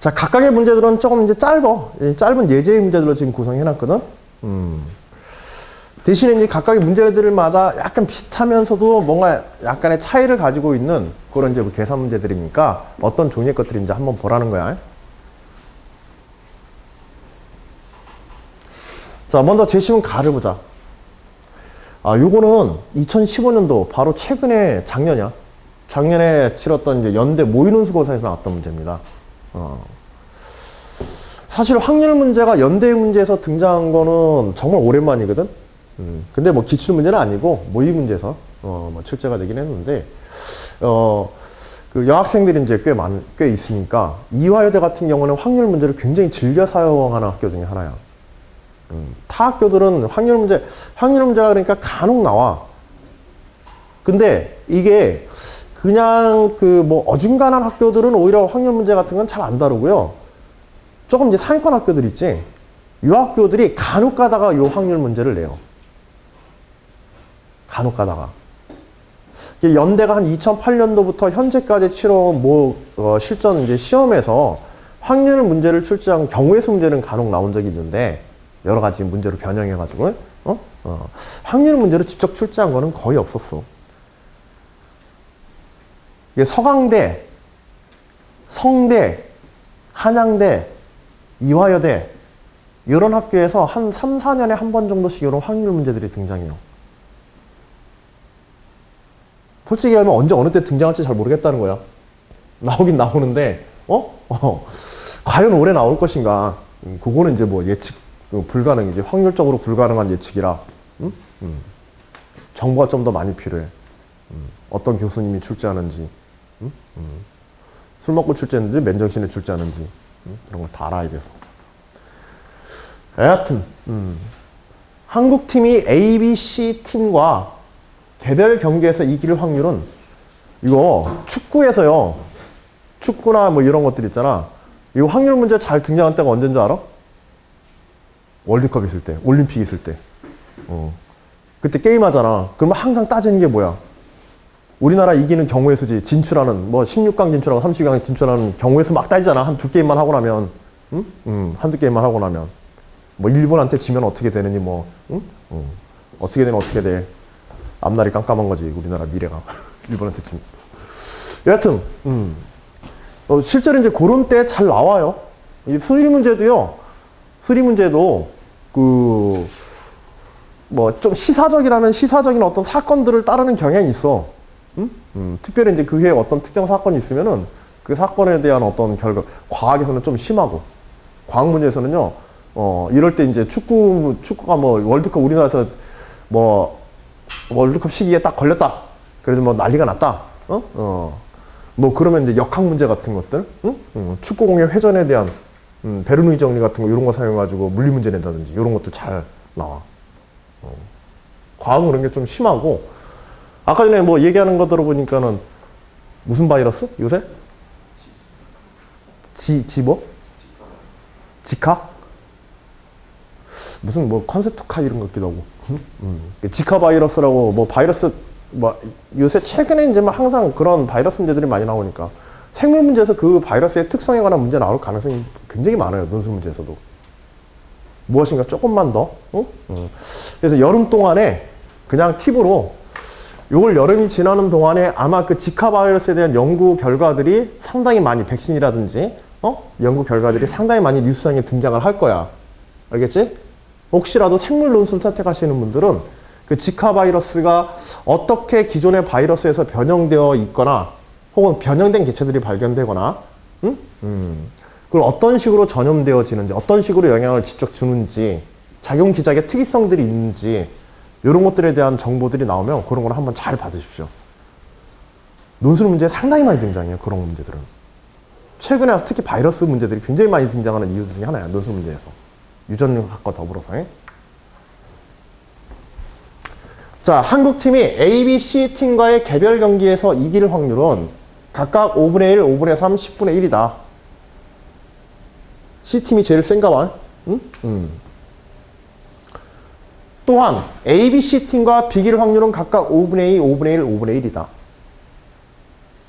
자, 각각의 문제들은 조금 이제 짧은 예제의 문제들로 지금 구성해놨거든. 대신에 이제 각각의 문제들마다 약간 비슷하면서도 뭔가 약간의 차이를 가지고 있는 그런 이제 계산 문제들이니까 어떤 종류의 것들인지 한번 보라는 거야. 자, 먼저 제시문 가를 보자. 요거는 2015년도 바로 최근에 작년에 치렀던 이제 연대 모의논술고사에서 나왔던 문제입니다. 사실 확률 문제가 연대 문제에서 등장한 거는 정말 오랜만이거든. 근데 뭐 기출 문제는 아니고 모의 문제에서 뭐 출제가 되긴 했는데 그 여학생들이 이제 꽤 있으니까 이화여대 같은 경우는 확률 문제를 굉장히 즐겨 사용하는 학교 중에 하나야. 타 학교들은 확률 문제가 그러니까 간혹 나와. 근데 이게 그냥 그 뭐 어중간한 학교들은 오히려 확률 문제 같은 건 잘 안 다루고요. 조금 이제 상위권 학교들 있지. 이 학교들이 간혹 가다가 요 확률 문제를 내요. 간혹 가다가. 연대가 한 2008년도부터 현재까지 치러온 실전 이제 시험에서 확률 문제를 출제한 경우의 수 문제는 간혹 나온 적이 있는데 여러 가지 문제로 변형해가지고 확률 문제를 직접 출제한 거는 거의 없었어. 이게 서강대, 성대, 한양대, 이화여대 이런 학교에서 한 3, 4년에 한 번 정도씩 이런 확률 문제들이 등장해요. 솔직히 하면 언제 어느 때 등장할지 잘 모르겠다는 거야. 나오긴 나오는데 과연 올해 나올 것인가. 그거는 이제 뭐 예측 불가능이지. 확률적으로 불가능한 예측이라 정보가 좀 더 많이 필요해. 어떤 교수님이 출제하는지 술 먹고 출제했는지 맨정신에 출제하는지 그런 걸 다 알아야 돼서. 여하튼 한국팀이 ABC 팀과 개별 경기에서 이길 확률은 이거 축구에서요. 축구나 뭐 이런 것들 있잖아. 이거 확률 문제 잘 등장한 때가 언제인 줄 알아? 월드컵 있을 때, 올림픽 있을 때. 그때 게임하잖아. 그러면 항상 따지는 게 뭐야? 우리나라 이기는 경우의 수지, 진출하는, 뭐 16강 진출하고 30강 진출하는 경우의 수 막 따지잖아. 한 두 게임만 하고 나면. 한두 게임만 하고 나면. 뭐 일본한테 지면 어떻게 되느니 뭐, 어떻게 되면 어떻게 돼. 앞날이 깜깜한 거지, 우리나라 미래가. 일본한테 지면. 여하튼, 실제로 이제 그런 때 잘 나와요. 이 수리 문제도요. 수리 문제도 뭐 좀 시사적인 어떤 사건들을 따르는 경향이 있어. 특별히 이제 그 해에 어떤 특정 사건이 있으면은 그 사건에 대한 어떤 결과, 과학에서는 좀 심하고, 과학 문제에서는요, 이럴 때 이제 축구가 뭐 월드컵 우리나라에서 뭐 월드컵 시기에 딱 걸렸다. 그래서 뭐 난리가 났다. 뭐 그러면 이제 역학 문제 같은 것들, 축구공의 회전에 대한 베르누이 정리 같은 거 이런 거 사용해가지고 물리 문제 낸다든지 이런 것도 잘 나와. 과학은 그런 게 좀 심하고, 아까 전에 뭐 얘기하는 거 들어보니까는 무슨 바이러스? 요새? 뭐? 지카? 무슨 뭐 컨셉트카 이런 것 같기도 하고. 지카 바이러스라고 뭐 바이러스 뭐 요새 최근에 이제 막 항상 그런 바이러스 문제들이 많이 나오니까 생물 문제에서 그 바이러스의 특성에 관한 문제 나올 가능성이 굉장히 많아요. 논술 문제에서도. 무엇인가 조금만 더. 그래서 여름 동안에 그냥 팁으로 요걸 여름이 지나는 동안에 아마 그 지카 바이러스에 대한 연구 결과들이 상당히 많이 백신이라든지 연구 결과들이 상당히 많이 뉴스상에 등장을 할 거야. 알겠지? 혹시라도 생물 논술 선택하시는 분들은 그 지카 바이러스가 어떻게 기존의 바이러스에서 변형되어 있거나 혹은 변형된 개체들이 발견되거나 그걸 어떤 식으로 전염되어지는지, 어떤 식으로 영향을 직접 주는지, 작용 기작의 특이성들이 있는지 이런 것들에 대한 정보들이 나오면 그런 걸 한번 잘 받으십시오. 논술 문제에 상당히 많이 등장해요. 그런 문제들은. 최근에 와서 특히 바이러스 문제들이 굉장히 많이 등장하는 이유 중에 하나야. 논술 문제에서. 유전학과 더불어서. 자, 한국팀이 ABC 팀과의 개별 경기에서 이길 확률은 각각 5분의 1, 5분의 3, 10분의 1이다. C팀이 제일 센가 봐. 또한 ABC팀과 비길 확률은 각각 5분의 2, 5분의 1, 5분의 1이다.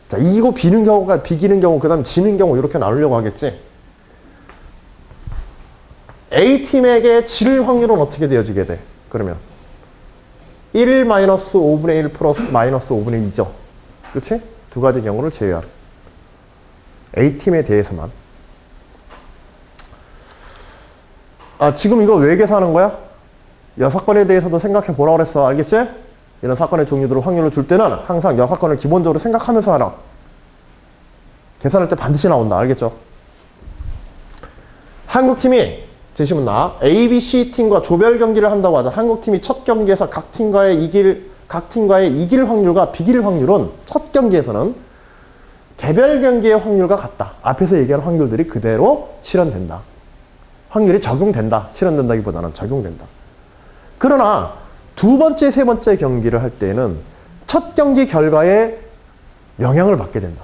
자, 이거 비기는 경우, 그 다음에 지는 경우 이렇게 나누려고 하겠지. A팀에게 질 확률은 어떻게 되어지게 돼? 그러면 1 마이너스 5분의 1 플러스 마이너스 5분의 2죠. 그렇지? 두 가지 경우를 제외한 A팀에 대해서만. 지금 이거 왜 계산하는 거야? 여사건에 대해서도 생각해 보라고 그랬어. 알겠지? 이런 사건의 종류들을 확률을 줄 때는 항상 여사건을 기본적으로 생각하면서 하라. 계산할 때 반드시 나온다. 알겠죠? 한국팀이 제시문 나 A, B, C 팀과 조별 경기를 한다고 하자. 한국팀이 첫 경기에서 각 팀과의 이길 확률과 비길 확률은 첫 경기에서는 개별 경기의 확률과 같다. 앞에서 얘기한 확률들이 그대로 실현된다. 확률이 적용된다. 실현된다기보다는 적용된다. 그러나 두 번째, 세 번째 경기를 할 때는 첫 경기 결과에 영향을 받게 된다.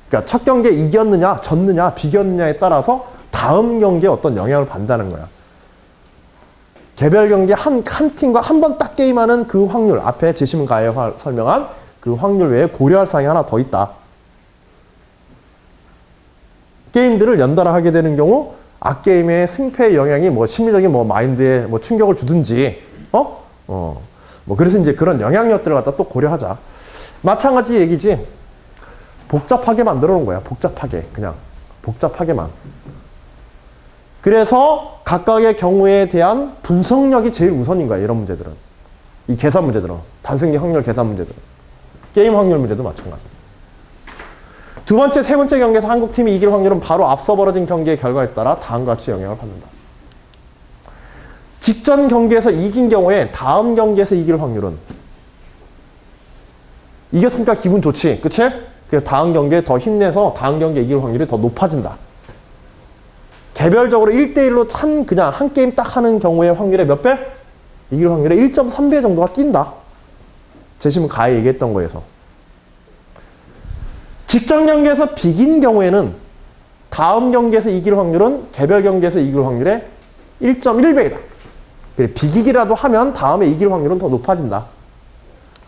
그러니까 첫 경기에 이겼느냐, 졌느냐, 비겼느냐에 따라서 다음 경기에 어떤 영향을 받는다는 거야. 개별 경기 한 팀과 한 번 딱 게임하는 그 확률, 앞에 제시문 가에 설명한 그 확률 외에 고려할 사항이 하나 더 있다. 게임들을 연달아 하게 되는 경우 앞게임의 승패의 영향이 심리적인 마인드에 충격을 주든지, 그래서 이제 그런 영향력들을 갖다 또 고려하자. 마찬가지 얘기지. 복잡하게 만들어 놓은 거야. 그냥 복잡하게만. 그래서 각각의 경우에 대한 분석력이 제일 우선인 거야. 이런 문제들은. 이 계산 문제들은. 단순히 확률 계산 문제들은. 게임 확률 문제도 마찬가지. 두 번째, 세 번째 경기에서 한국팀이 이길 확률은 바로 앞서 벌어진 경기의 결과에 따라 다음과 같이 영향을 받는다. 직전 경기에서 이긴 경우에 다음 경기에서 이길 확률은 이겼으니까 기분 좋지. 그치? 그래서 다음 경기에 더 힘내서 다음 경기에 이길 확률이 더 높아진다. 개별적으로 1대1로 그냥 한 게임 딱 하는 경우의 확률의 몇 배? 이길 확률의 1.3배 정도가 뛴다. 제시문 가에 얘기했던 거에서. 직전 경기에서 비긴 경우에는 다음 경기에서 이길 확률은 개별 경기에서 이길 확률의 1.1배이다. 비기기라도 하면 다음에 이길 확률은 더 높아진다.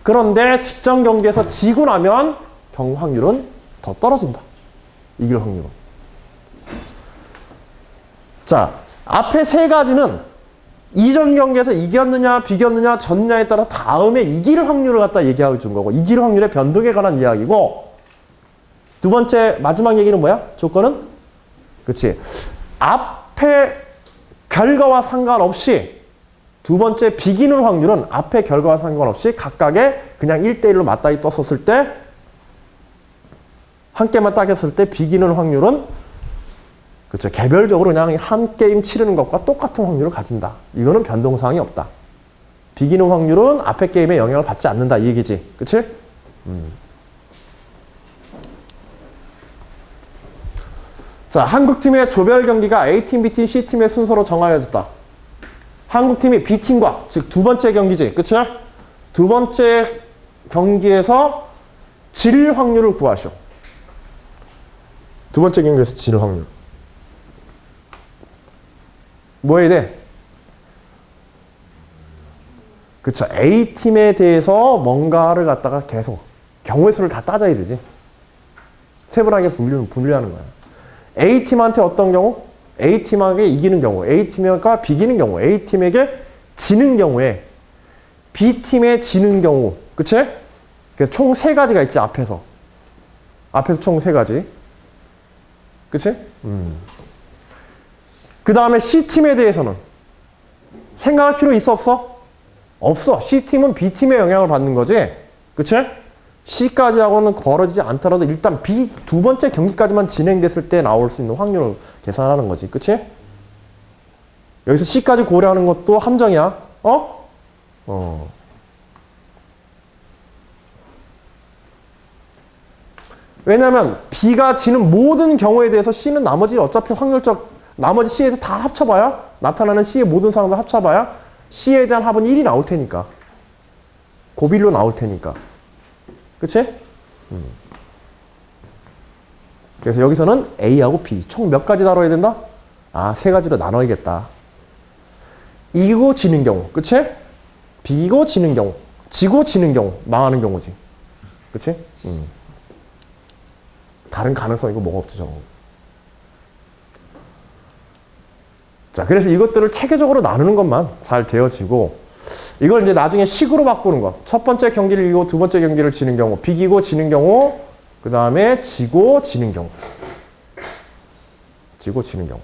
그런데 직전 경기에서 지고 나면 확률은 더 떨어진다. 이길 확률은. 자, 앞에 세 가지는 이전 경기에서 이겼느냐, 비겼느냐, 졌느냐에 따라 다음에 이길 확률을 갖다 얘기하고 준 거고, 이길 확률의 변동에 관한 이야기고, 두 번째, 마지막 얘기는 뭐야? 조건은? 그치. 앞에 결과와 상관없이, 두 번째, 비기는 확률은 앞에 결과와 상관없이 각각의 그냥 1대1로 맞닿아 떴었을 때, 한 게임만 딱 했을 때 비기는 확률은 그렇죠. 개별적으로 그냥 한 게임 치르는 것과 똑같은 확률을 가진다. 이거는 변동사항이 없다. 비기는 확률은 앞에 게임에 영향을 받지 않는다. 이 얘기지. 그치? 자, 한국팀의 조별 경기가 A팀, B팀, C팀의 순서로 정하여졌다. 한국팀이 B팀과, 즉 두 번째 경기지. 그치? 두 번째 경기에서 질 확률을 구하시오. 두 번째 경기에서 질 확률. 뭐 해야 돼? 그쵸. A팀에 대해서 뭔가를 갖다가 계속 경우의 수를 다 따져야 되지. 세분하게 분류하는 거야. A팀한테 어떤 경우? A팀에게 이기는 경우, A팀과 비기는 경우, A팀에게 지는 경우에 B팀에 지는 경우. 그치? 그래서 총 세 가지가 있지, 앞에서. 앞에서 총 세 가지. 그치? 그 다음에 C팀에 대해서는 생각할 필요 있어, 없어? 없어. C팀은 B팀의 영향을 받는 거지. 그치? C까지 하고는 벌어지지 않더라도 일단 B 두 번째 경기까지만 진행됐을 때 나올 수 있는 확률을 계산하는 거지. 그치? 여기서 C까지 고려하는 것도 함정이야. 왜냐면 B가 지는 모든 경우에 대해서 C는 나머지 어차피 나머지 C에 다 합쳐봐야 나타나는 C의 모든 상황도 합쳐봐야 C에 대한 합은 1이 나올 테니까. 고비로 나올 테니까. 그치? 그래서 여기서는 A하고 B 총 몇 가지 다뤄야 된다? 세 가지로 나눠야겠다. 이기고 지는 경우. 그치? 비기고 지는 경우. 지고 지는 경우. 망하는 경우지. 그치? 다른 가능성 이거 뭐가 없죠, 저거. 자, 그래서 이것들을 체계적으로 나누는 것만 잘 되어지고, 이걸 이제 나중에 식으로 바꾸는 거. 첫 번째 경기를 이기고 두 번째 경기를 지는 경우, 비기고 지는 경우, 그 다음에 지고 지는 경우. 지고 지는 경우.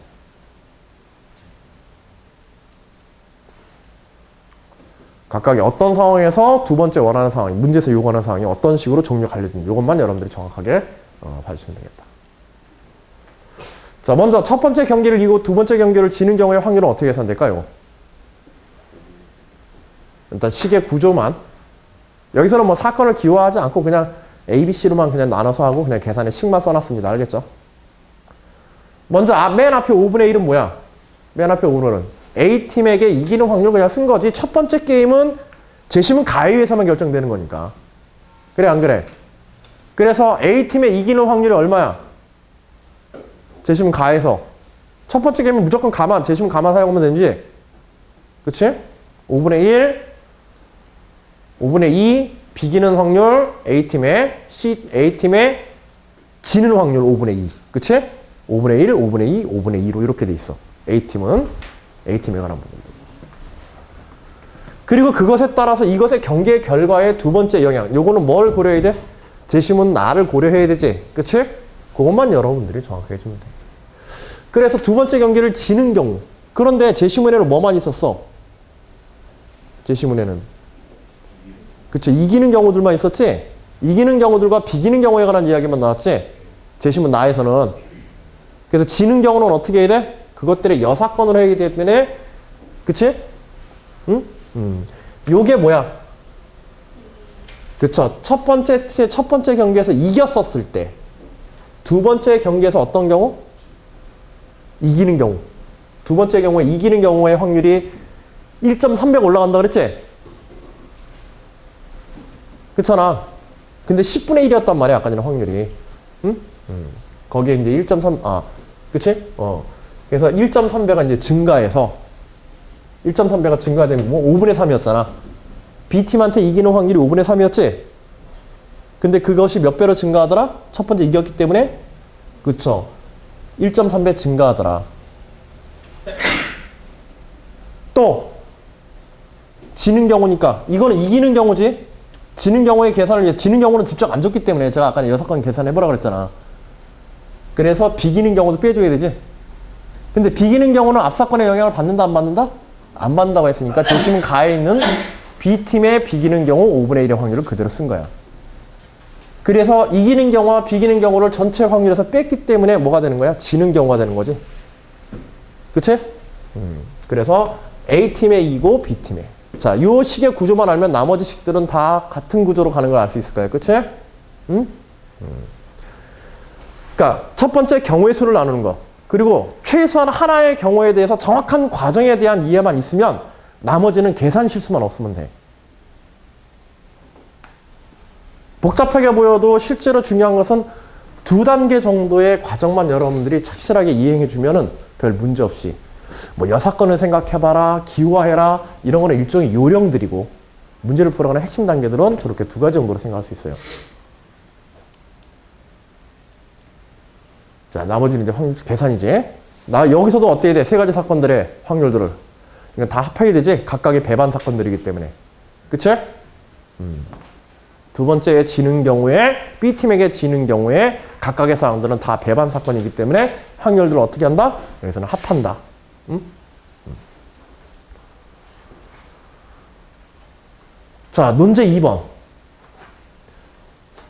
각각의 어떤 상황에서 두 번째 원하는 상황이, 문제에서 요구하는 상황이 어떤 식으로 종류가 갈려지는지 이것만 여러분들이 정확하게 봐주시면 되겠다. 자, 먼저 첫 번째 경기를 이기고 두 번째 경기를 지는 경우의 확률은 어떻게 계산될까요? 일단 식의 구조만. 여기서는 뭐 사건을 기호하지 않고 그냥 A, B, C로만 그냥 나눠서 하고 그냥 계산에 식만 써놨습니다. 알겠죠? 먼저 맨 앞에 5분의 1은 뭐야? 맨 앞에 5분은 A팀에게 이기는 확률 그냥 쓴 거지. 첫 번째 게임은 재심은 가에 의해서만 결정되는 거니까. 그래 안 그래? 그래서 A팀의 이기는 확률이 얼마야? 재심은 가에서. 첫 번째 게임은 무조건 가만, 재심은 가만 사용하면 되는지. 그치? 5분의 1, 5분의 2, 비기는 확률 A팀의 A팀의 지는 확률 5분의 2. 그치? 5분의 1, 5분의 2, 5분의 2로 이렇게 돼 있어. A팀에 관한 부분. 그리고 그것에 따라서 이것의 경기의 결과의 두 번째 영향. 요거는 뭘 고려해야 돼? 재심은 나를 고려해야 되지. 그치? 그것만 여러분들이 정확하게 해주면 돼. 그래서 두 번째 경기를 지는 경우. 그런데 재심문에는 뭐만 있었어? 재심문에는. 그치? 이기는 경우들만 있었지? 이기는 경우들과 비기는 경우에 관한 이야기만 나왔지? 재심문 나에서는. 그래서 지는 경우는 어떻게 해야 돼? 그것들의 여사건으로 해야 되기 때문에, 그치? 응? 요게 뭐야? 그쵸. 첫 번째 경기에서 이겼었을 때. 두 번째 경기에서 어떤 경우? 이기는 경우. 두 번째 경우에 이기는 경우의 확률이 1.300 올라간다 그랬지? 그렇잖아. 근데 10분의 1이었단 말이야, 아까 전에 확률이. 응? 거기에 이제 1.3, 그치? 그래서 1.3배가 이제 증가해서 1.3배가 증가되면 뭐 5분의 3이었잖아. B팀한테 이기는 확률이 5분의 3이었지? 근데 그것이 몇 배로 증가하더라? 첫 번째 이겼기 때문에? 그쵸. 1.3배 증가하더라. 또 지는 경우니까 이거는 이기는 경우지. 지는 경우의 계산을 위해 지는 경우는 직접 안 줬기 때문에 제가 아까 6건 계산해보라 그랬잖아. 그래서 비기는 경우도 빼줘야 되지. 근데 비기는 경우는 앞사건의 영향을 받는다 안 받는다? 안 받는다고 했으니까 재심은 가에 있는 B팀의 비기는 경우 5분의 1의 확률을 그대로 쓴 거야. 그래서 이기는 경우와 비기는 경우를 전체 확률에서 뺐기 때문에 뭐가 되는 거야? 지는 경우가 되는 거지. 그치? 그래서 A팀에 이기고 B팀에. 자, 요 식의 구조만 알면 나머지 식들은 다 같은 구조로 가는 걸 알 수 있을 거예요. 그치? 그러니까 첫 번째 경우의 수를 나누는 거. 그리고 최소한 하나의 경우에 대해서 정확한 과정에 대한 이해만 있으면 나머지는 계산 실수만 없으면 돼. 복잡하게 보여도 실제로 중요한 것은 2단계 정도의 과정만 여러분들이 착실하게 이행해 주면은 별 문제 없이 뭐 여사건을 생각해봐라, 기호화해라 이런 거는 일종의 요령들이고 문제를 풀어가는 핵심 단계들은 저렇게 2가지 정도로 생각할 수 있어요. 자, 나머지는 이제 확률 계산이지. 나 여기서도 어때야 돼? 3가지 사건들의 확률들을. 이건 다 합해야 되지? 각각의 배반 사건들이기 때문에. 그치? 두 번째에 지는 경우에, B팀에게 지는 경우에 각각의 사항들은 다 배반 사건이기 때문에 확률들을 어떻게 한다? 여기서는 합한다. 자, 논제 2번.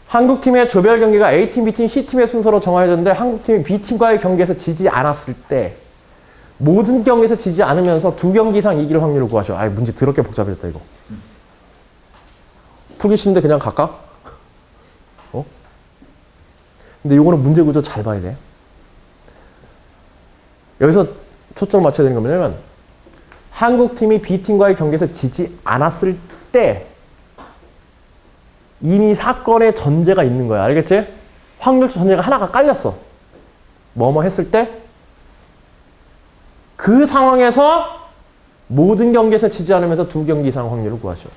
한국팀의 조별 경기가 A팀, B팀, C팀의 순서로 정해졌는데 한국팀이 B팀과의 경기에서 지지 않았을 때 모든 경기에서 지지 않으면서 2경기 이상 이길 확률을 구하셔. 아이, 문제 더럽게 복잡해졌다, 이거. 풀기 싫은데 그냥 갈까? 근데 요거는 문제 구조 잘 봐야 돼. 여기서 초점을 맞춰야 되는 건 뭐냐면 한국팀이 B팀과의 경기에서 지지 않았을 때 이미 사건의 전제가 있는 거야. 알겠지? 확률적 전제가 하나가 깔렸어. 뭐뭐 했을 때 그 상황에서 모든 경기에서 지지 않으면서 2경기 이상 확률을 구하셔.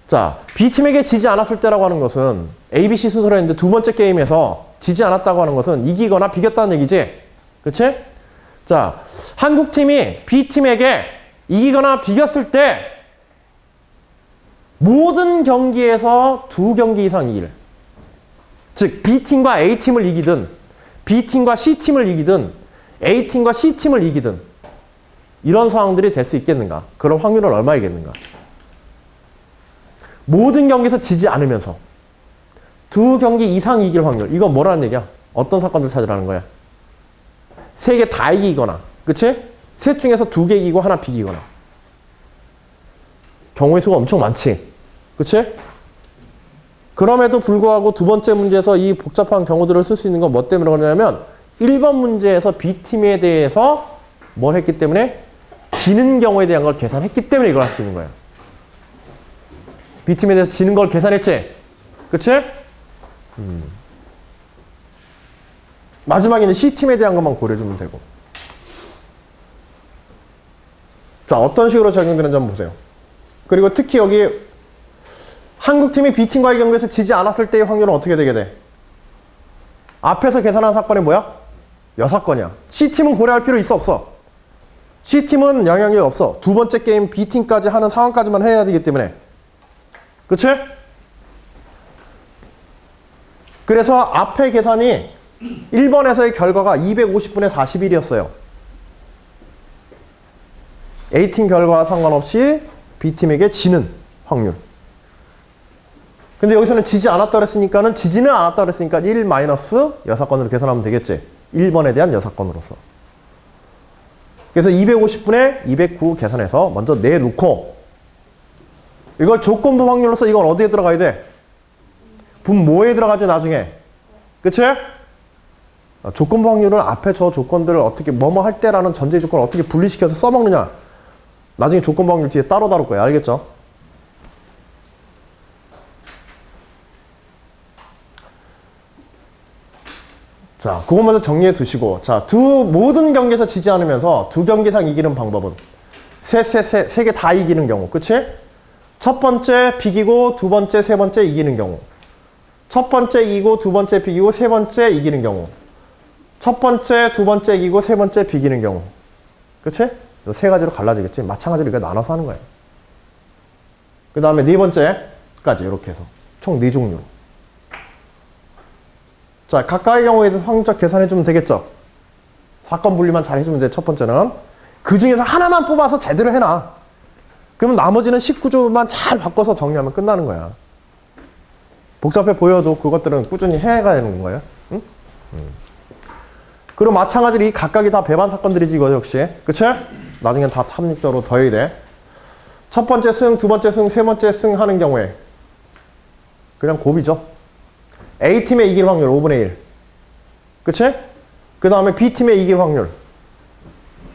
자, B팀에게 지지 않았을 때라고 하는 것은 A, B, C 순서로 했는데 두 번째 게임에서 지지 않았다고 하는 것은 이기거나 비겼다는 얘기지. 그치? 자, 한국팀이 B팀에게 이기거나 비겼을 때 모든 경기에서 2경기 이상 이길. 즉, B팀과 A팀을 이기든 B팀과 C팀을 이기든 A팀과 C팀을 이기든 이런 상황들이 될 수 있겠는가? 그런 확률은 얼마이겠는가? 모든 경기에서 지지 않으면서 2경기 이상 이길 확률. 이건 뭐라는 얘기야? 어떤 사건들 찾으라는 거야? 3개 다 이기거나, 그치? 셋 중에서 2개 이기고 하나 비기거나. 경우의 수가 엄청 많지. 그치? 그럼에도 불구하고 두 번째 문제에서 이 복잡한 경우들을 쓸 수 있는 건 뭐 때문에 그러냐면 1번 문제에서 B팀에 대해서 뭘 했기 때문에 지는 경우에 대한 걸 계산했기 때문에 이걸 할 수 있는 거야. B팀에 대해서 지는 걸 계산했지? 그치? 마지막에는 C팀에 대한 것만 고려해주면 되고. 자, 어떤 식으로 적용되는지 한번 보세요. 그리고 특히 여기 한국팀이 B팀과의 경기에서 지지 않았을 때의 확률은 어떻게 되게 돼? 앞에서 계산한 사건이 뭐야? 여사건이야. C팀은 고려할 필요 있어, 없어? C팀은 영향이 없어. 두 번째 게임 B팀까지 하는 상황까지만 해야 되기 때문에. 그치? 그래서 앞에 계산이 1번에서의 결과가 250분의 41이었어요. A팀 결과와 상관없이 B팀에게 지는 확률. 근데 여기서는 지지 않았다 그랬으니까는 지지는 않았다 그랬으니까 1 마이너스 여사건으로 계산하면 되겠지. 1번에 대한 여사건으로서. 그래서 250분의 209 계산해서 먼저 내놓고 이걸 조건부 확률로서 이건 어디에 들어가야 돼? 분모에 들어가지 나중에. 그치? 조건부 확률은 앞에 저 조건들을 어떻게 뭐뭐 할 때라는 전제 조건을 어떻게 분리시켜서 써먹느냐. 나중에 조건부 확률 뒤에 따로 다룰 거야. 알겠죠? 자, 그거 먼저 정리해 두시고. 자, 모든 경기에서 지지 않으면서 2경기 이상 이기는 방법은 세 개 다 이기는 경우. 그치? 첫 번째 비기고 두 번째, 세 번째 이기는 경우. 첫 번째 이기고 두 번째 비기고 세 번째 이기는 경우. 첫 번째, 두 번째 이기고 세 번째 비기는 경우. 그치? 이 세 가지로 갈라지겠지? 마찬가지로 이거 나눠서 하는 거예요. 그 다음에 네 번째까지 이렇게 해서 총 4종류로. 자, 각각의 경우에 대해서 확률적 계산해주면 되겠죠? 사건 분리만 잘 해주면 돼, 첫 번째는. 그 중에서 하나만 뽑아서 제대로 해놔. 그러면 나머지는 식구조만 잘 바꿔서 정리하면 끝나는 거야. 복잡해 보여도 그것들은 꾸준히 해가야 되는 거예요. 응? 그리고 마찬가지로 이 각각이 다 배반 사건들이지, 이거 역시. 그치? 나중엔 다 탐닉적으로 더해야 돼. 첫 번째 승, 두 번째 승, 세 번째 승 하는 경우에 그냥 곱이죠. A팀의 이길 확률 5분의 1. 그치? 그 다음에 B팀의 이길 확률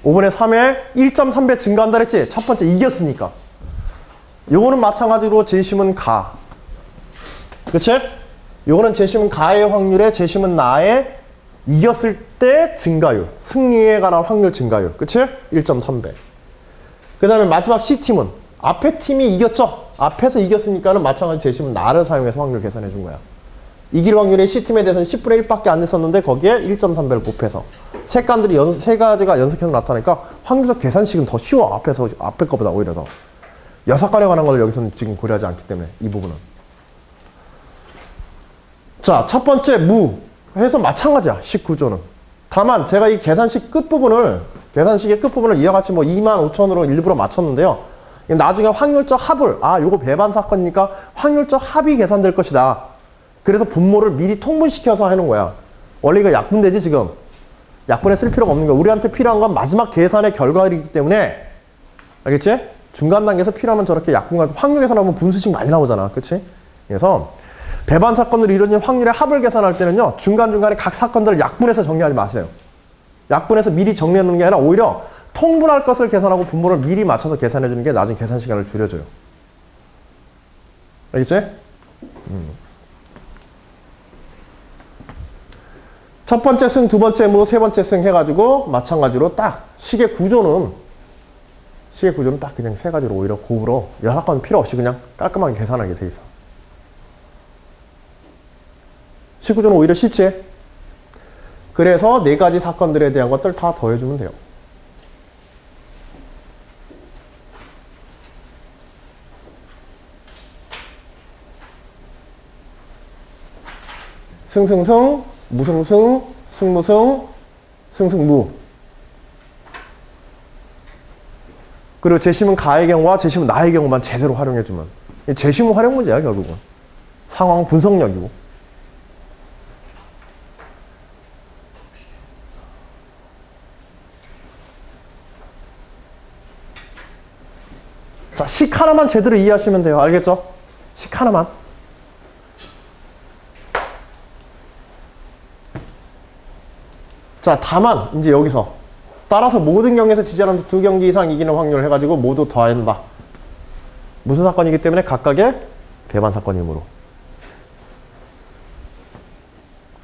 5분의 3에 1.3배 증가한다 그랬지? 첫 번째 이겼으니까. 요거는 마찬가지로 재심은 가. 그치? 요거는 재심은 가의 확률에 재심은 나의 이겼을 때 증가율. 승리에 관한 확률 증가율. 그치? 1.3배. 그 다음에 마지막 C팀은 앞에 팀이 이겼죠? 앞에서 이겼으니까는 마찬가지로 재심은 나를 사용해서 확률 계산해 준 거야. 이길 확률이 C팀에 대해서는 10분의 1밖에 안 됐었는데 거기에 1.3배를 곱해서 색깔들이 세 가지가 연속해서 나타나니까 확률적 계산식은 더 쉬워. 앞에 거보다 오히려 더. 여사건에 관한 걸 여기서는 지금 고려하지 않기 때문에 이 부분은. 자, 첫 번째 무 해서 마찬가지야. 식구조는. 다만 제가 이 계산식의 끝부분을 이와같이 뭐 25,000으로 일부러 맞췄는데요. 나중에 확률적 합을 요거 배반 사건이니까 확률적 합이 계산될 것이다. 그래서 분모를 미리 통분시켜서 해놓은 거야. 원래 이거 약분되지 지금. 약분에 쓸 필요가 없는 거야. 우리한테 필요한 건 마지막 계산의 결과이기 때문에. 알겠지? 중간 단계에서 필요하면 저렇게 약분과 확률 계산하면 분수식 많이 나오잖아. 그치? 그래서 배반 사건으로 이루어진 확률의 합을 계산할 때는요. 중간중간에 각 사건들을 약분해서 정리하지 마세요. 약분해서 미리 정리해 놓는 게 아니라 오히려 통분할 것을 계산하고 분모를 미리 맞춰서 계산해 주는 게 나중에 계산 시간을 줄여줘요. 알겠지? 첫 번째 승, 두 번째 무, 세 번째 승 해가지고 마찬가지로 딱 식의 구조는 딱 그냥 세 가지로 오히려 곱으로 여사건 필요 없이 그냥 깔끔하게 계산하게 돼 있어. 식구조는 오히려 쉽지. 그래서 네 가지 사건들에 대한 것들 다 더해주면 돼요. 승승승, 무승승, 승무승, 승승무. 그리고 재심은 가의 경우와 재심은 나의 경우만 제대로 활용해주면. 재심은 활용 문제야, 결국은. 상황 분석력이고. 자, 식 하나만 제대로 이해하시면 돼요. 알겠죠? 식 하나만. 자, 다만 이제 여기서 따라서 모든 경기에서 지지하는 두 경기 이상 이기는 확률을 해가지고 모두 더한다. 무슨 사건이기 때문에 각각의 배반 사건이므로.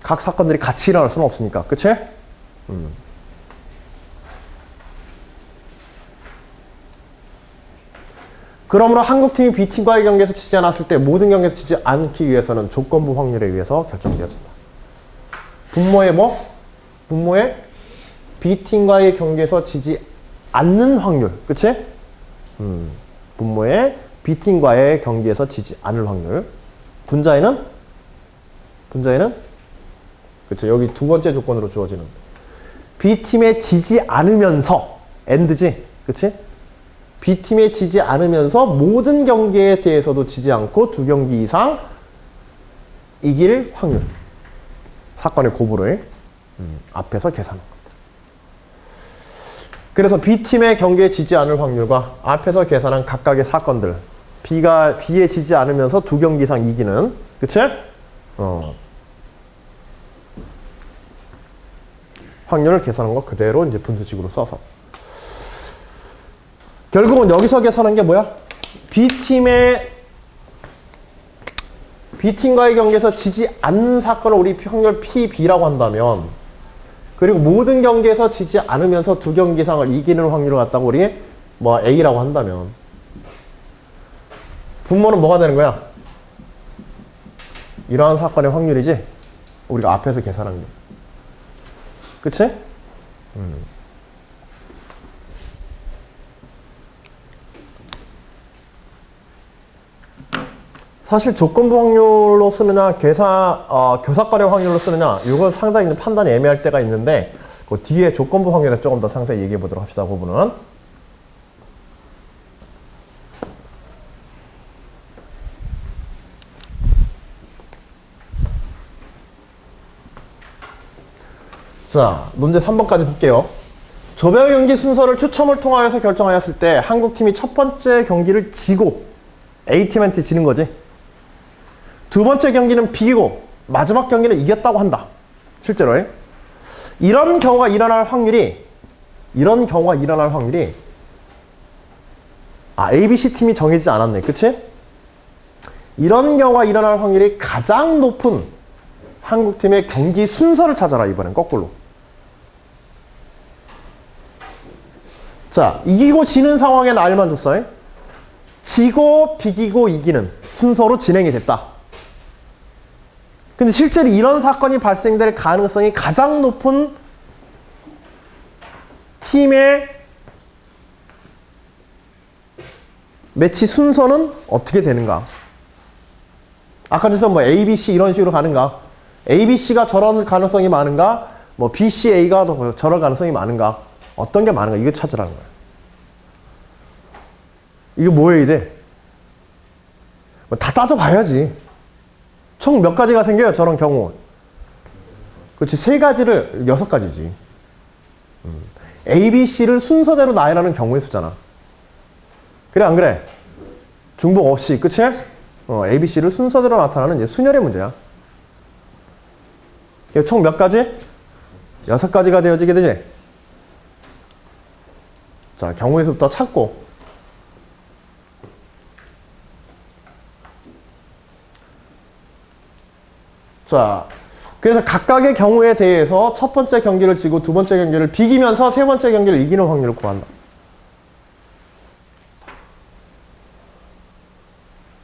각 사건들이 같이 일어날 수는 없으니까. 그치? 그러므로 한국팀이 B팀과의 경기에서 지지 않았을 때 모든 경기에서 지지 않기 위해서는 조건부 확률에 의해서 결정되어진다. 분모의 뭐? 분모의 B팀과의 경기에서 지지 않는 확률. 그치? 분모의 B팀과의 경기에서 지지 않을 확률. 분자에는? 그쵸. 여기 두 번째 조건으로 주어지는. B팀에 지지 않으면서, and지? 그치? B팀에 지지 않으면서 모든 경기에 대해서도 지지 않고 두 경기 이상 이길 확률. 사건의 고부를 앞에서 계산한 겁니다. 그래서 B팀의 경기에 지지 않을 확률과 앞에서 계산한 각각의 사건들. B에 지지 않으면서 두 경기 이상 이기는. 그치? 확률을 계산한 거 그대로 이제 분수식으로 써서. 결국은 여기서 계산한 게 뭐야? B팀과의 경기에서 지지 않는 사건을 우리 확률 PB라고 한다면, 그리고 모든 경기에서 지지 않으면서 두 경기 이상을 이기는 확률을 갖다가 우리 뭐 A라고 한다면, 분모는 뭐가 되는 거야? 이러한 사건의 확률이지? 우리가 앞에서 계산한 게. 그치? 사실 조건부 확률로 쓰느냐, 교사과의 확률로 쓰느냐, 이건 상당히 판단이 애매할 때가 있는데, 그 뒤에 조건부 확률에 조금 더 상세히 얘기해 보도록 합시다, 그 부분은. 자, 문제 3번까지 볼게요. 조별 경기 순서를 추첨을 통하여서 결정하였을 때 한국팀이 첫 번째 경기를 지고 A팀한테 지는 거지. 두 번째 경기는 비기고 마지막 경기는 이겼다고 한다. 실제로. 이런 경우가 일어날 확률이 A, B, C 팀이 정해지지 않았네. 그치? 이런 경우가 일어날 확률이 가장 높은 한국팀의 경기 순서를 찾아라. 이번엔 거꾸로. 자, 이기고 지는 상황에 날만 줬어. 지고 비기고 이기는 순서로 진행이 됐다. 근데 실제로 이런 사건이 발생될 가능성이 가장 높은 팀의 매치 순서는 어떻게 되는가? 아까처럼 뭐 A, B, C 이런 식으로 가는가? A, B, C가 저런 가능성이 많은가? 뭐 B, C, A가 저런 가능성이 많은가? 어떤 게 많은가? 이거 찾으라는 거야. 이게 뭐예요, 이게? 다 따져봐야지. 총 몇 가지가 생겨요, 저런 경우? 그렇지, 3가지를 6가지지. A, B, C를 순서대로 나열하는 경우의 수잖아. 그래, 안 그래? 중복 없이, 그치? A, B, C를 순서대로 나타나는 이제 순열의 문제야. 총 몇 가지? 6가지가 되어지게 되지? 자, 경우의 수부터 찾고. 자, 그래서 각각의 경우에 대해서 첫 번째 경기를 지고 두 번째 경기를 비기면서 세 번째 경기를 이기는 확률을 구한다.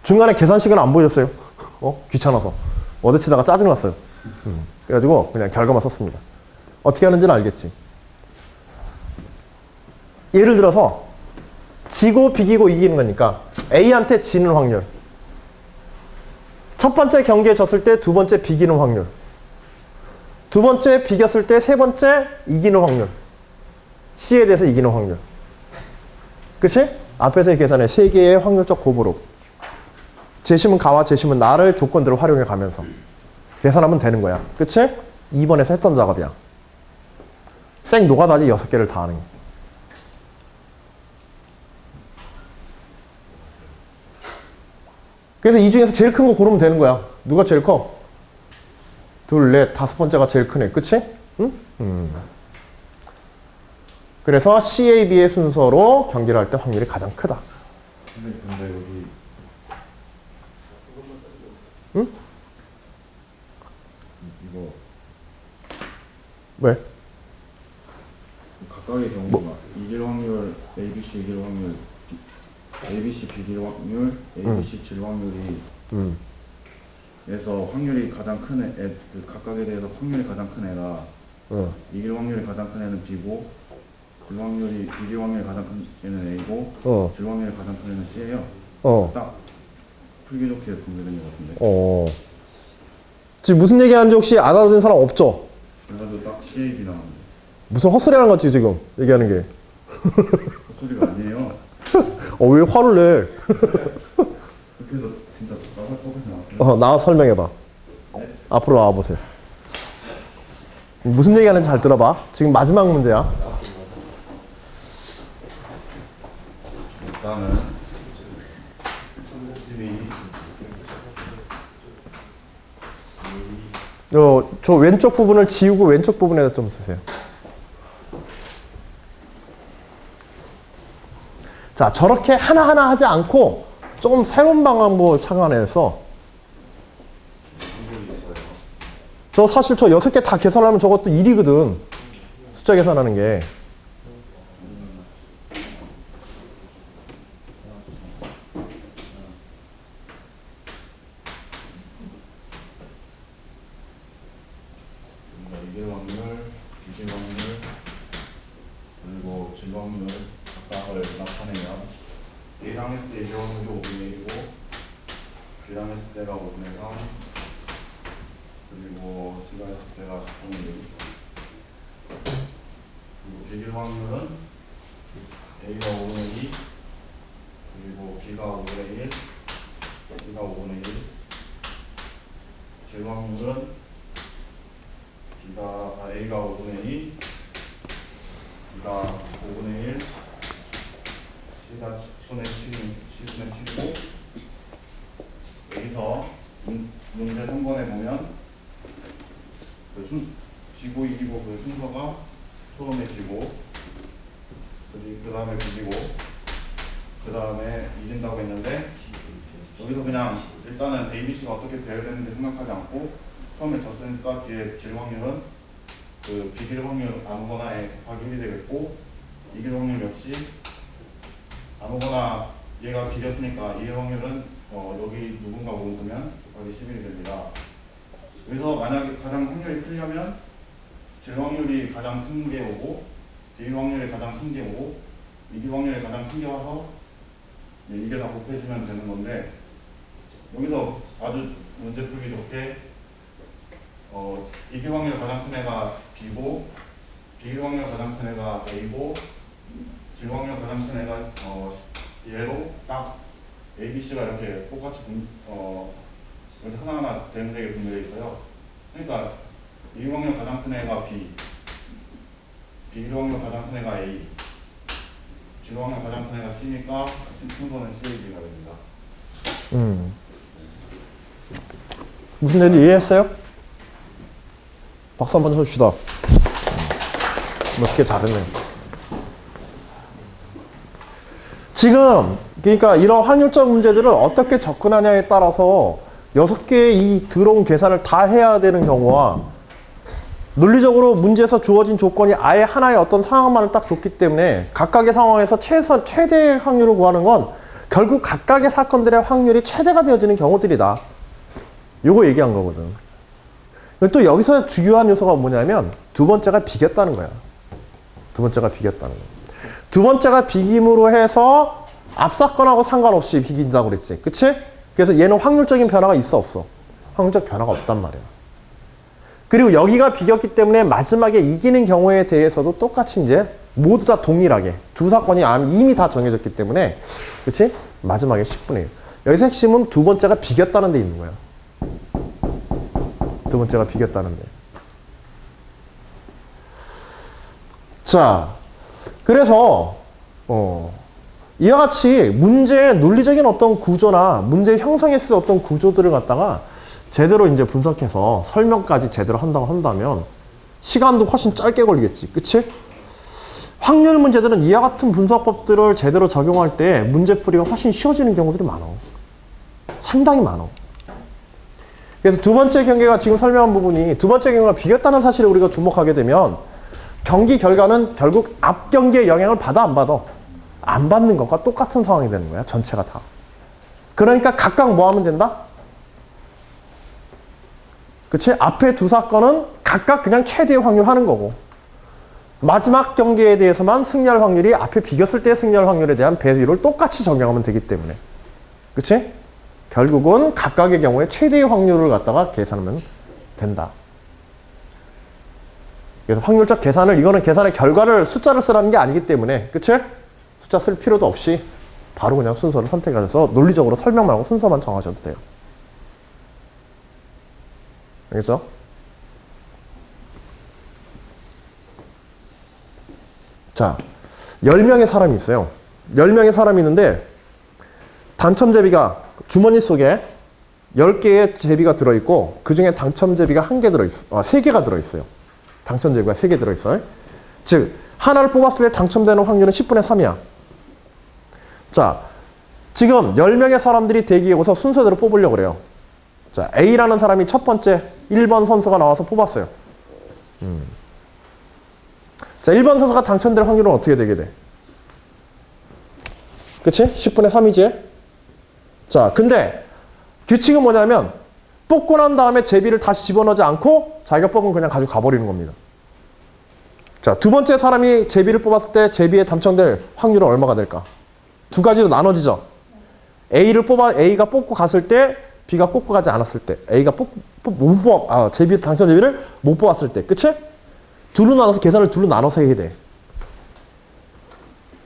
중간에 계산식은 안 보여줬어요. 귀찮아서. 어디 치다가 짜증났어요. 그래가지고 그냥 결과만 썼습니다. 어떻게 하는지는 알겠지. 예를 들어서 지고 비기고 이기는 거니까 A한테 지는 확률. 첫 번째 경기에 졌을 때 두 번째 비기는 확률. 두 번째 비겼을 때 세 번째 이기는 확률. C에 대해서 이기는 확률. 그치? 앞에서의 계산에 세 개의 확률적 곱으로. 재심은 가와 재심은 나를 조건들을 활용해 가면서 계산하면 되는 거야. 그치? 2번에서 했던 작업이야. 생 노가다지 6개를 다 하는 게. 그래서 이 중에서 제일 큰 거 고르면 되는 거야. 누가 제일 커? 둘, 넷, 다섯 번째가 제일 크네. 그치? 응? 그래서 CAB의 순서로 경기를 할 때 확률이 가장 크다. 근데 여기 응? 이거 왜? 각각의 경우가 이길 확률, ABC 이길 확률, ABC 비길 확률, ABC 질 확률이 에서 확률이 가장 큰 애, 그 각각에 대해서 확률이 가장 큰 애가 응. 이길 확률이 가장 큰 애는 B고 질 확률이 비길 확률이 가장 큰 애는 A고 어. 질 확률이 가장 큰 애는 C예요. 어. 딱 풀기 좋게 분배된 것 같은데. 어. 지금 무슨 얘기하는지 혹시 알아듣는 사람 없죠? 그래가지고 딱 CAB 나왔는데 무슨 헛소리 하는 거지 지금 얘기하는 게. 그 소리가 아니에요. 왜 화를 내? 그렇게 해서 진짜 나갈 법에서 나왔어요. 나와 설명해봐. 네? 앞으로 나와보세요. 무슨 얘기하는지 잘 들어봐. 지금 마지막 문제야. 일단은 저 왼쪽 부분을 지우고 왼쪽 부분에다 좀 쓰세요. 자, 저렇게 하나하나 하지 않고 조금 새로운 방법을 착안해서 저 사실 저 6개 다 계산하면 저것도 일이거든. 숫자 계산하는 게. 이길 확률, 비길 확률, 그리고 질 확률 각각을 나타내면 A랑 했을 때 이길 확률이 5분의 1이고 B랑 했을 때가 5분의 3 그리고 C가 했을 때가 10분의 1 그리고 비길 확률은 A가 5분의 2 그리고 B가 5분의 1 C가 5분의 1 질 확률은 A가 5분의 2, B가 5분의 1, C가 10분의 7이고 여기서 문제 3번에 보면 지고 이기고 그 순서가 처음에 지고 그 다음에 비기고 그 다음에 이긴다고 했는데 여기서 그냥 일단은 ABC가 어떻게 배열됐는지 생각하지 않고 처음에 졌으니까 뒤에 질 확률은 그 비길 확률 아무거나에 곱하기 1이 되겠고 이길 확률 역시 아무거나 얘가 비겼으니까 이길 확률은 여기 누군가 모으면 곱하기 11이 됩니다. 여기서 만약에 가장 확률이 크려면 질 확률이 가장 큰 게 오고 비길 확률이 가장 큰 게 오고 이길 확률이 가장 큰 게 와서 이게 다 곱해지면 되는 건데 여기서 아주 문제 풀기 좋게 이길 확률 가장 큰 애가 B고 비길 확률 가장 큰 애가 A고 질 확률 가장 큰 애가 얘로 딱 A, B, C가 이렇게 똑같이 이렇게 하나하나 대응되게 분배되어 있어요. 그러니까 이길 확률 가장 큰 애가 B, 비길 확률 가장 큰 애가 A, 질 확률 가장 큰 애가 C니까 순서는 CAB가 됩니다. 무슨 얘기인지 이해했어요? 박수 한번 쳐줍시다. 멋있게 잘했네. 지금 그러니까 이런 확률적 문제들을 어떻게 접근하냐에 따라서 6개의 이 들어온 계산을 다 해야 되는 경우와 논리적으로 문제에서 주어진 조건이 아예 하나의 어떤 상황만을 딱 줬기 때문에 각각의 상황에서 최대의 확률을 구하는 건 결국 각각의 사건들의 확률이 최대가 되어지는 경우들이다. 요거 얘기한 거거든. 또 여기서 중요한 요소가 뭐냐면 두 번째가 비겼다는 거야. 두 번째가 비겼다는 거야. 두 번째가 비김으로 해서 앞사건하고 상관없이 비긴다고 그랬지. 그치? 그래서 얘는 확률적인 변화가 있어 없어? 확률적 변화가 없단 말이야. 그리고 여기가 비겼기 때문에 마지막에 이기는 경우에 대해서도 똑같이 이제 모두 다 동일하게 두 사건이 이미 다 정해졌기 때문에 그치? 마지막에 10분의 1. 여기서 핵심은 두 번째가 비겼다는 데 있는 거야. 두 번째가 비겼다는 데. 자, 그래서 이와 같이 문제의 논리적인 어떤 구조나 문제 형성했을 어떤 구조들을 갖다가 제대로 이제 분석해서 설명까지 제대로 한다고 한다면 시간도 훨씬 짧게 걸리겠지. 그치? 확률 문제들은 이와 같은 분석법들을 제대로 적용할 때 문제풀이가 훨씬 쉬워지는 경우들이 많아. 상당히 많아. 그래서 두 번째 경계가 지금 설명한 부분이 두 번째 경계가 비겼다는 사실에 우리가 주목하게 되면 경기 결과는 결국 앞 경기의 영향을 받아 안 받아? 안 받는 것과 똑같은 상황이 되는 거야. 전체가 다. 그러니까 각각 뭐 하면 된다? 그치? 앞에 두 사건은 각각 그냥 최대의 확률 하는 거고 마지막 경기에 대해서만 승리할 확률이 앞에 비겼을 때 승리할 확률에 대한 배율을 똑같이 적용하면 되기 때문에 그치? 결국은 각각의 경우에 최대의 확률을 갖다가 계산하면 된다. 그래서 확률적 계산을 이거는 계산의 결과를 숫자를 쓰라는 게 아니기 때문에 그치? 숫자 쓸 필요도 없이 바로 그냥 순서를 선택하셔서 논리적으로 설명만 하고 순서만 정하셔도 돼요. 알겠죠? 자, 10명의 사람이 있어요. 10명의 사람이 있는데 당첨 제비가 주머니 속에 10개의 제비가 들어있고 그 중에 당첨 제비가 1개 들어있어. 3개가 들어있어요. 당첨 제비가 3개 들어있어요. 즉 하나를 뽑았을 때 당첨되는 확률은 10분의 3이야. 자, 지금 10명의 사람들이 대기에 오서 순서대로 뽑으려고 그래요. 자, A라는 사람이 첫 번째 1번 선수가 나와서 뽑았어요. 자, 1번 선수가 당첨될 확률은 어떻게 되게 돼? 그치? 10분의 3이지? 자, 근데 규칙은 뭐냐면 뽑고 난 다음에 제비를 다시 집어넣지 않고 자기가 뽑은 그냥 가지고 가버리는 겁니다. 자, 두 번째 사람이 제비를 뽑았을 때 제비에 당첨될 확률은 얼마가 될까? 두 가지로 나눠지죠. A가 뽑고 갔을 때 B가 뽑고 가지 않았을 때 A가 제비 당첨 제비를 못 뽑았을 때 그치? 둘로 나눠서 계산을 둘로 나눠서 해야 돼.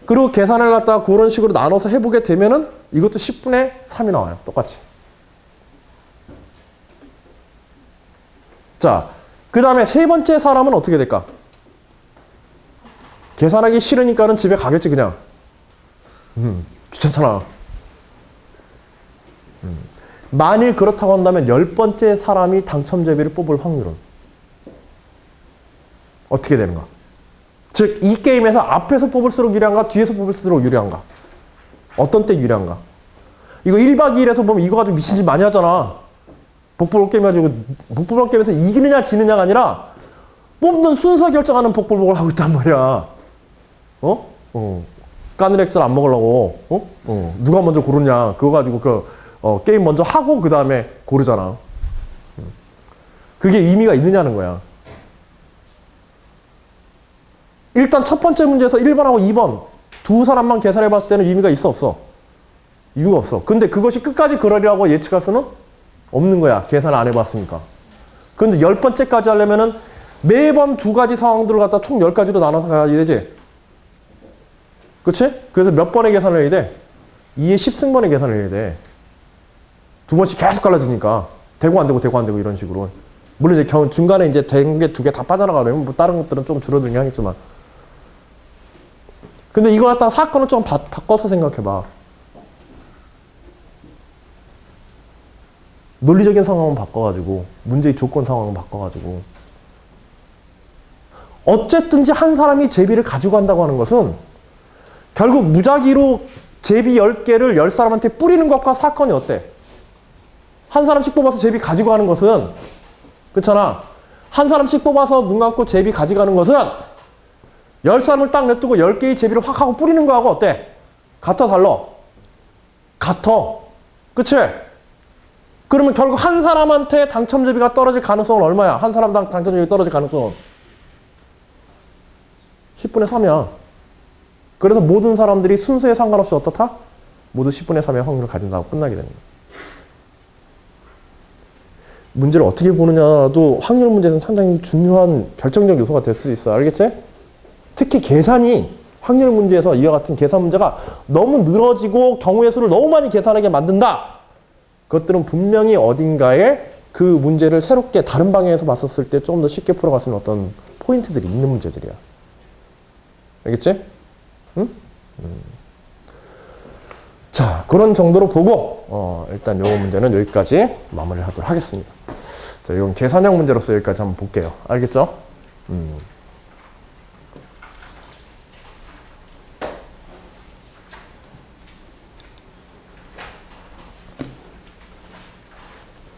그리고 계산을 갖다가 그런 식으로 나눠서 해보게 되면은 이것도 10분의 3이 나와요. 똑같이. 자, 그 다음에 세 번째 사람은 어떻게 될까? 계산하기 싫으니까는 집에 가겠지 그냥. 귀찮잖아. 만일 그렇다고 한다면 10번째 사람이 당첨 제비를 뽑을 확률은 어떻게 되는가? 즉, 이 게임에서 앞에서 뽑을수록 유리한가? 뒤에서 뽑을수록 유리한가? 어떤 때 유리한가? 이거 1박 2일에서 보면 이거 가지고 미친 짓 많이 하잖아. 복불복 게임 가지고 복불복 게임에서 이기느냐 지느냐가 아니라 뽑는 순서 결정하는 복불복을 하고 있단 말이야. 까는 액젓 안 먹으려고 누가 먼저 고르냐 그거 가지고 게임 먼저 하고 그 다음에 고르잖아. 그게 의미가 있느냐는 거야. 일단 첫 번째 문제에서 1번하고 2번 두 사람만 계산해 봤을 때는 의미가 있어 없어? 이유가 없어. 근데 그것이 끝까지 그러리라고 예측할 수는 없는 거야. 계산을 안 해봤으니까. 근데 10번째까지 하려면은 매번 두 가지 상황들을 갖다 총 10가지로 나눠서 가야 되지. 그치? 그래서 몇 번의 계산을 해야 돼? 2의 10승번의 계산을 해야 돼. 두 번씩 계속 갈라지니까. 되고 안 되고 되고 안 되고 이런 식으로. 물론 이제 중간에 이제 된 게 두 개 다 빠져나가면 뭐 다른 것들은 좀 줄어들긴 하겠지만. 근데 이걸 갖다가 사건을 좀 바꿔서 생각해봐. 논리적인 상황을 바꿔가지고 문제의 조건 상황을 바꿔가지고 어쨌든지 한 사람이 제비를 가지고 간다고 하는 것은 결국 무작위로 제비 10개를 10사람한테 뿌리는 것과 사건이 어때? 한 사람씩 뽑아서 제비 가지고 가는 것은 그렇잖아. 한 사람씩 뽑아서 눈 감고 제비 가져가는 것은 10사람을 딱 냅두고 10개의 제비를 확 하고 뿌리는 거하고 어때? 같아 달라? 같아. 그치? 그러면 결국 한 사람한테 당첨자비가 떨어질 가능성은 얼마야? 한 사람당 당첨자비 떨어질 가능성은 10분의 3이야. 그래서 모든 사람들이 순서에 상관없이 어떻다? 모두 10분의 3의 확률을 가진다고 끝나게 됩니다. 문제를 어떻게 보느냐도 확률 문제에서는 상당히 중요한 결정적 요소가 될 수 있어. 알겠지? 특히 계산이 확률 문제에서 이와 같은 계산 문제가 너무 늘어지고 경우의 수를 너무 많이 계산하게 만든다. 그것들은 분명히 어딘가에 그 문제를 새롭게 다른 방향에서 봤었을 때 좀 더 쉽게 풀어갈 수 있는 어떤 포인트들이 있는 문제들이야. 알겠지? 응? 자, 그런 정도로 보고 일단 요 문제는 여기까지 마무리를 하도록 하겠습니다. 자, 이건 계산형 문제로서 여기까지 한번 볼게요. 알겠죠?